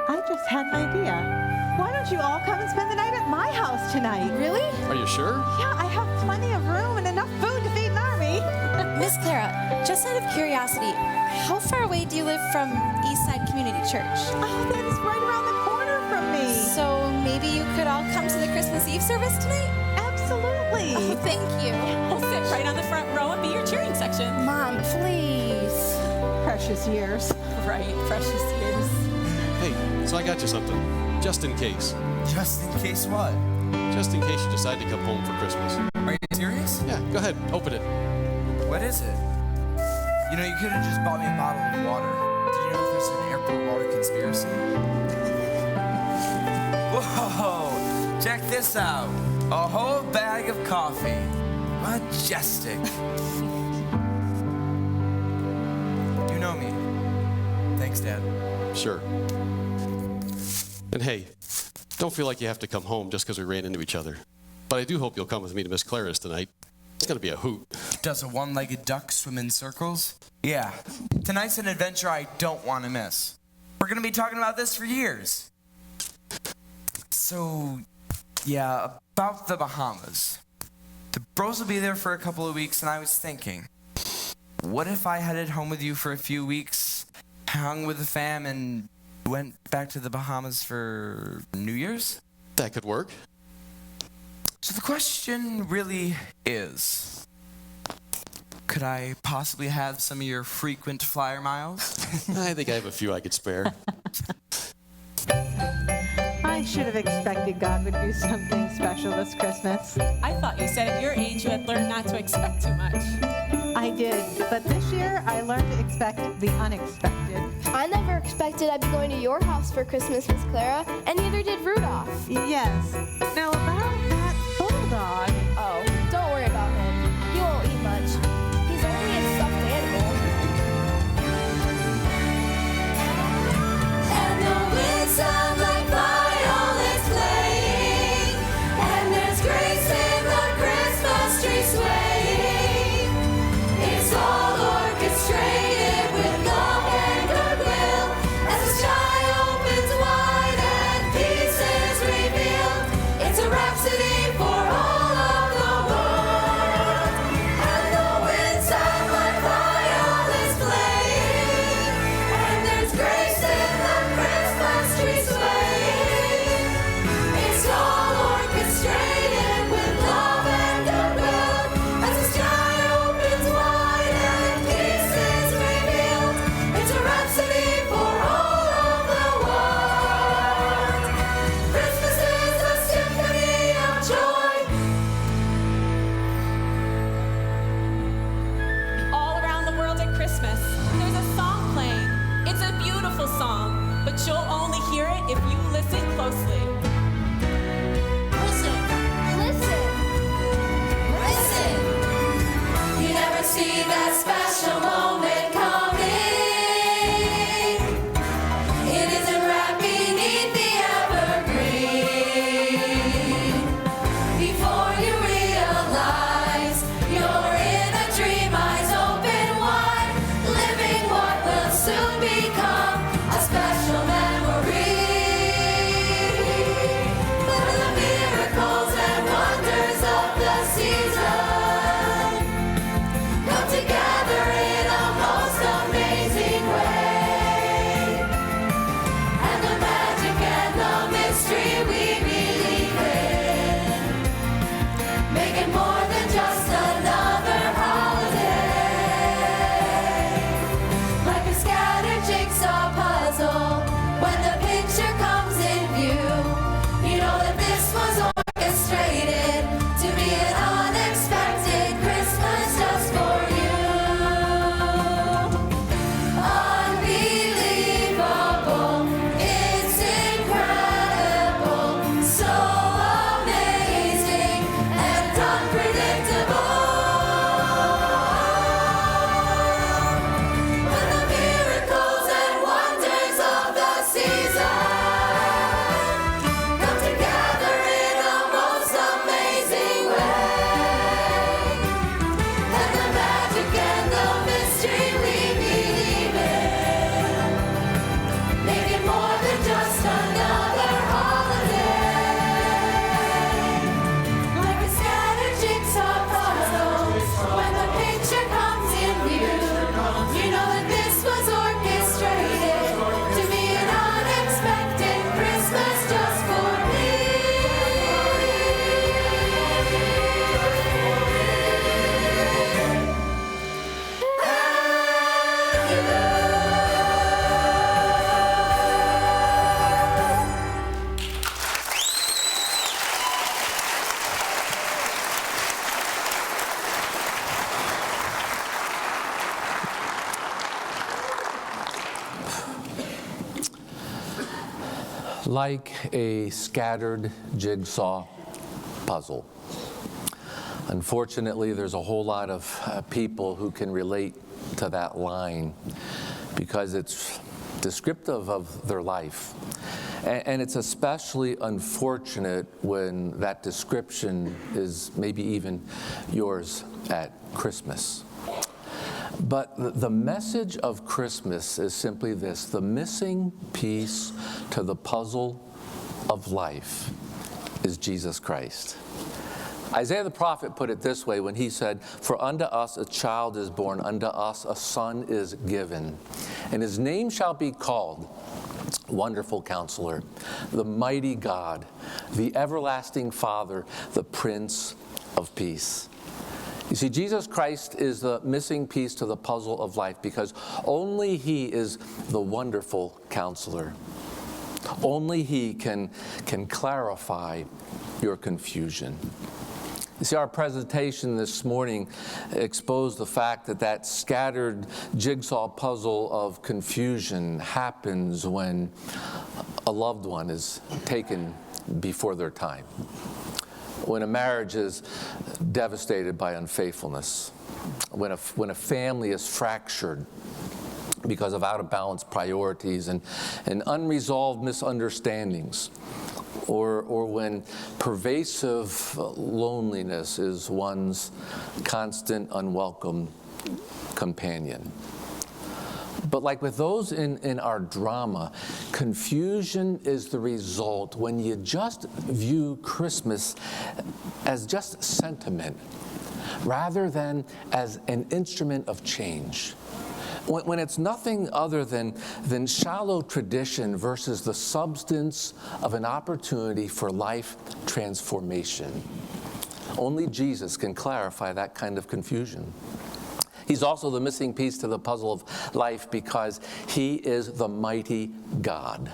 I just had an idea. Why don't you all come and spend the night at my house tonight? Really? Are you sure? Yeah, I have plenty of room and enough food to feed an army. Miss Clara, just out of curiosity, how far away do you live from Eastside Community Church? Oh, that is right around the corner from me. So maybe you could all come to the Christmas Eve service tonight? Absolutely. Oh, thank you. We'll sit right on the front row and be your cheering section. Mom, please. Precious years. Right, precious years. Hey, so I got you something, just in case. Just in case what? Just in case you decide to come home for Christmas. Are you serious? Yeah, go ahead, open it. What is it? You know, you could have just bought me a bottle of water. Do you know if there's an airport water conspiracy? Whoa! Check this out. A whole bag of coffee. Majestic. You know me. Thanks, Dad. Sure. And hey, don't feel like you have to come home just because we ran into each other. But I do hope you'll come with me to Miss Clara's tonight. It's going to be a hoot. Does a one-legged duck swim in circles? Yeah. Tonight's an adventure I don't want to miss. We're going to be talking about this for years. So, yeah, about the Bahamas. The bros will be there for a couple of weeks, and I was thinking, what if I headed home with you for a few weeks, hung with the fam, and went back to the Bahamas for New Year's? That could work. So the question really is, could I possibly have some of your frequent flyer miles? I think I have a few I could spare. I should have expected God would do something special this Christmas. I thought you said at your age you had learned not to expect too much. I did, but this year I learned to expect the unexpected. I never expected I'd be going to your house for Christmas, Miss Clara, and neither did Rudolph. Yes. Now about that bulldog. Oh, don't worry about him. He won't eat much. He's only a stuffed animal. And the wind sounds like violets playing, and there's grace in the Christmas tree swaying. It's all orchestrated with love and goodwill as the sky opens wide and peace is revealed. like a scattered jigsaw puzzle. Unfortunately, there's a whole lot of people who can relate to that line because it's descriptive of their life. And it's especially unfortunate when that description is maybe even yours at Christmas. But the message of Christmas is simply this: the missing piece to the puzzle of life is Jesus Christ. Isaiah the prophet put it this way when he said, "For unto us a child is born, unto us a son is given, and his name shall be called Wonderful Counselor, the Mighty God, the Everlasting Father, the Prince of Peace." You see, Jesus Christ is the missing piece to the puzzle of life because only He is the Wonderful Counselor. Only He can clarify your confusion. You see, our presentation this morning exposed the fact that that scattered jigsaw puzzle of confusion happens when a loved one is taken before their time, when a marriage is devastated by unfaithfulness, when a family is fractured because of out-of-balance priorities and unresolved misunderstandings, or when pervasive loneliness is one's constant unwelcome companion. But like with those in our drama, confusion is the result when you just view Christmas as just sentiment rather than as an instrument of change. When it's nothing other than shallow tradition versus the substance of an opportunity for life transformation. Only Jesus can clarify that kind of confusion. He's also the missing piece to the puzzle of life because He is the mighty God.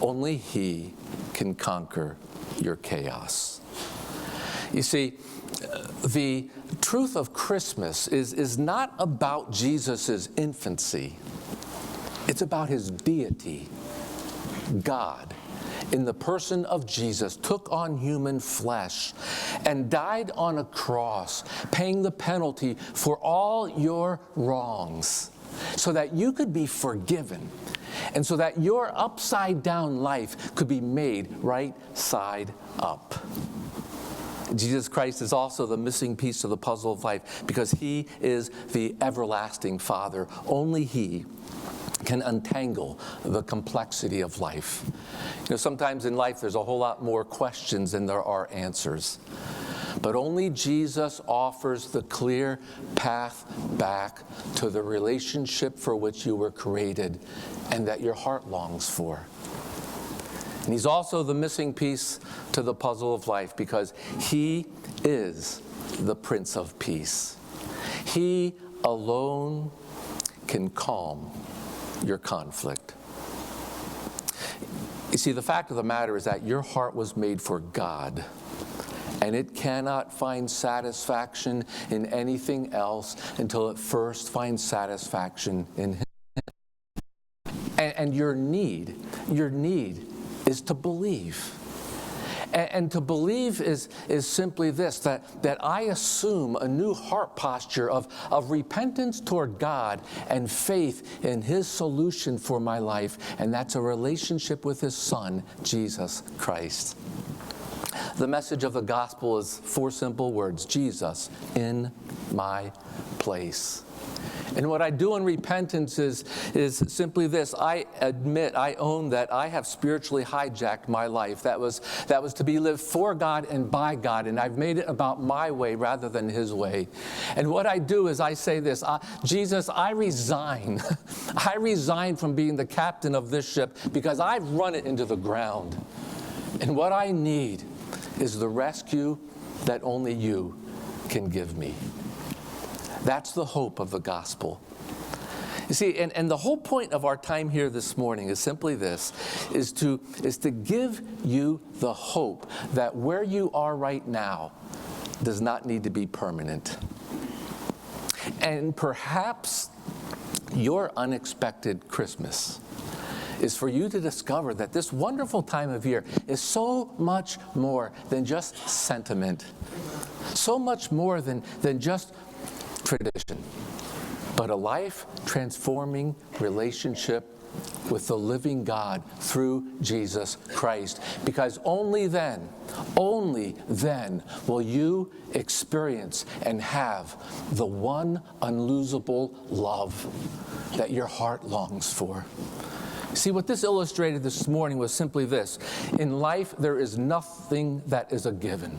Only He can conquer your chaos. You see, the truth of Christmas is not about Jesus' infancy. It's about His deity. God, in the person of Jesus, took on human flesh and died on a cross, paying the penalty for all your wrongs so that you could be forgiven and so that your upside-down life could be made right side up. Jesus Christ is also the missing piece to the puzzle of life because He is the everlasting Father. Only He can untangle the complexity of life. You know, sometimes in life there's a whole lot more questions than there are answers. But only Jesus offers the clear path back to the relationship for which you were created and that your heart longs for. And He's also the missing piece to the puzzle of life because He is the Prince of Peace. He alone can calm your conflict. You see, the fact of the matter is that your heart was made for God, and it cannot find satisfaction in anything else until it first finds satisfaction in Him. And your need is to believe. And to believe is simply this, that I assume a new heart posture of repentance toward God and faith in His solution for my life, and that's a relationship with His Son, Jesus Christ. The message of the gospel is 4 simple words: Jesus in my place. And what I do in repentance is simply this: I admit, I own that I have spiritually hijacked my life. That was to be lived for God and by God, and I've made it about my way rather than His way. And what I do is I say this: Jesus, I resign. I resign from being the captain of this ship because I've run it into the ground. And what I need is the rescue that only You can give me. That's the hope of the gospel. You see, and the whole point of our time here this morning is simply this, is to give you the hope that where you are right now does not need to be permanent. And perhaps your unexpected Christmas is for you to discover that this wonderful time of year is so much more than just sentiment, so much more than just tradition, but a life-transforming relationship with the living God through Jesus Christ. Because only then will you experience and have the one unlosable love that your heart longs for. See, what this illustrated this morning was simply this. In life, there is nothing that is a given.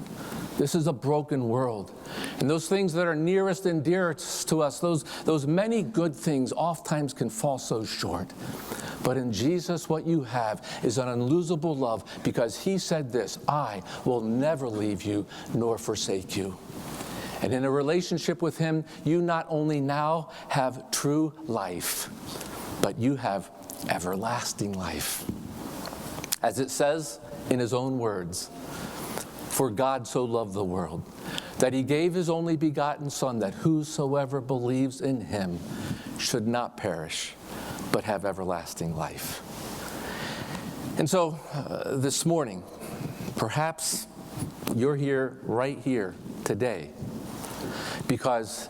This is a broken world. And those things that are nearest and dearest to us, those many good things oftentimes can fall so short. But in Jesus, what you have is an unlosable love, because he said this, I will never leave you nor forsake you. And in a relationship with him, you not only now have true life, but you have everlasting life. As it says in his own words, for God so loved the world, that he gave his only begotten Son, that whosoever believes in him should not perish, but have everlasting life. And so this morning, perhaps you're here, right here, today, because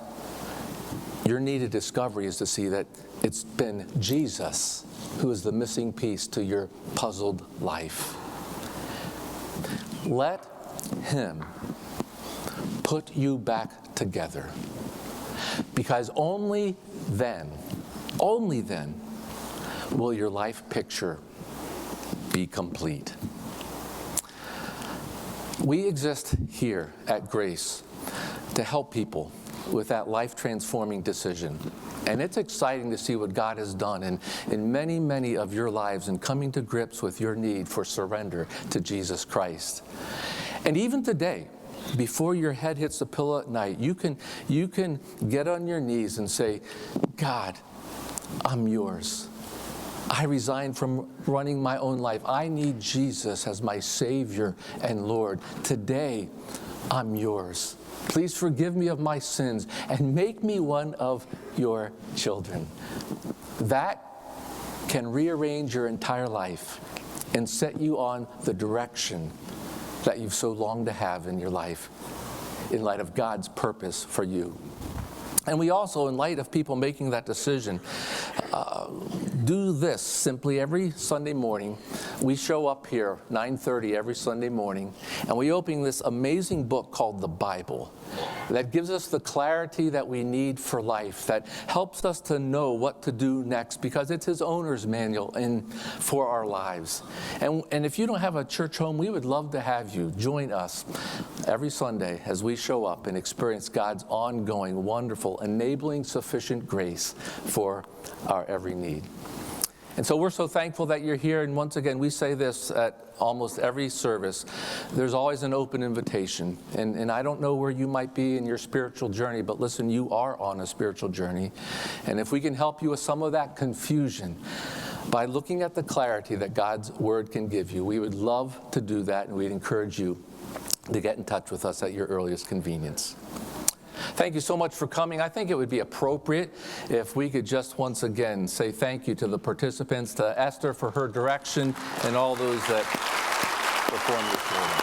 your needed discovery is to see that it's been Jesus who is the missing piece to your puzzled life. Let him put you back together, because only then will your life picture be complete. We exist here at Grace to help people with that life-transforming decision. And it's exciting to see what God has done in many, many of your lives in coming to grips with your need for surrender to Jesus Christ. And even today, before your head hits the pillow at night, you can get on your knees and say, God, I'm yours. I resign from running my own life. I need Jesus as my Savior and Lord. Today, I'm yours. Please forgive me of my sins and make me one of your children. That can rearrange your entire life and set you on the direction that you've so longed to have in your life in light of God's purpose for you. And we also, in light of people making that decision, do this simply every Sunday morning. We show up here 9:30 every Sunday morning, and we open this amazing book called the Bible that gives us the clarity that we need for life, that helps us to know what to do next, because it's his owner's manual for our lives. And if you don't have a church home, we would love to have you join us every Sunday as we show up and experience God's ongoing, wonderful, enabling, sufficient grace for our every need. And so we're so thankful that you're here. And once again, we say this at almost every service. There's always an open invitation. And I don't know where you might be in your spiritual journey, but listen, you are on a spiritual journey. And if we can help you with some of that confusion by looking at the clarity that God's word can give you, we would love to do that, and we'd encourage you to get in touch with us at your earliest convenience. Thank you so much for coming. I think it would be appropriate if we could just once again say thank you to the participants, to Esther for her direction, and all those that performed this morning.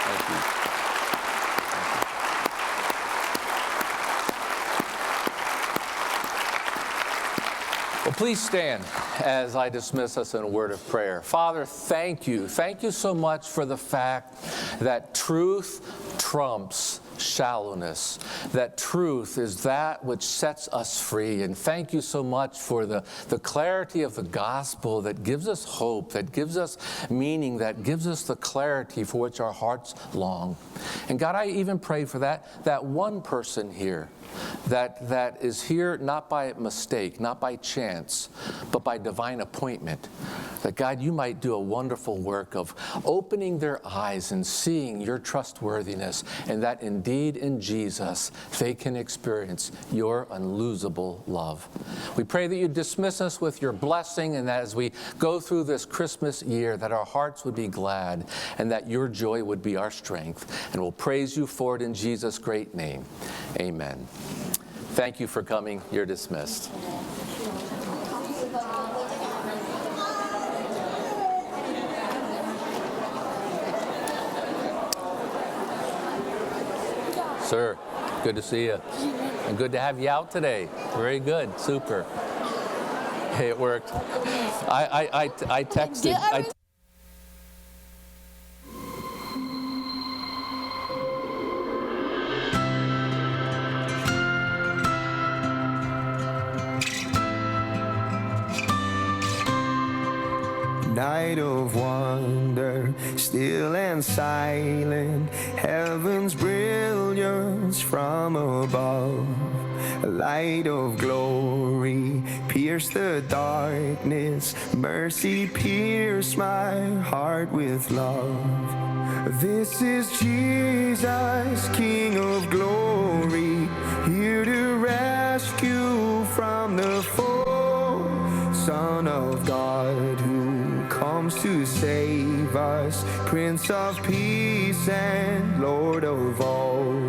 Thank you. Well, please stand as I dismiss us in a word of prayer. Father, thank you. Thank you so much for the fact that truth trumps shallowness, that truth is that which sets us free. And thank you so much for the clarity of the gospel that gives us hope, that gives us meaning, that gives us the clarity for which our hearts long. And God, I even pray for that one person here that is here not by mistake, not by chance, but by divine appointment. That God, you might do a wonderful work of opening their eyes and seeing your trustworthiness, and that indeed in Jesus they can experience your unlosable love. We pray that you dismiss us with your blessing, and that as we go through this Christmas year, that our hearts would be glad and that your joy would be our strength. And we'll praise you for it in Jesus' great name. Amen. Thank you for coming. You're dismissed. Sir, good to see you. And good to have you out today. Very good. Super. Hey, it worked. I texted. Night of wonder, still and silent, heaven's brilliance from above. A light of glory pierced the darkness, mercy pierced my heart with love. This is Jesus, King of glory, here to rescue from the foe, Son of God who comes to save us, Prince of Peace and Lord of all.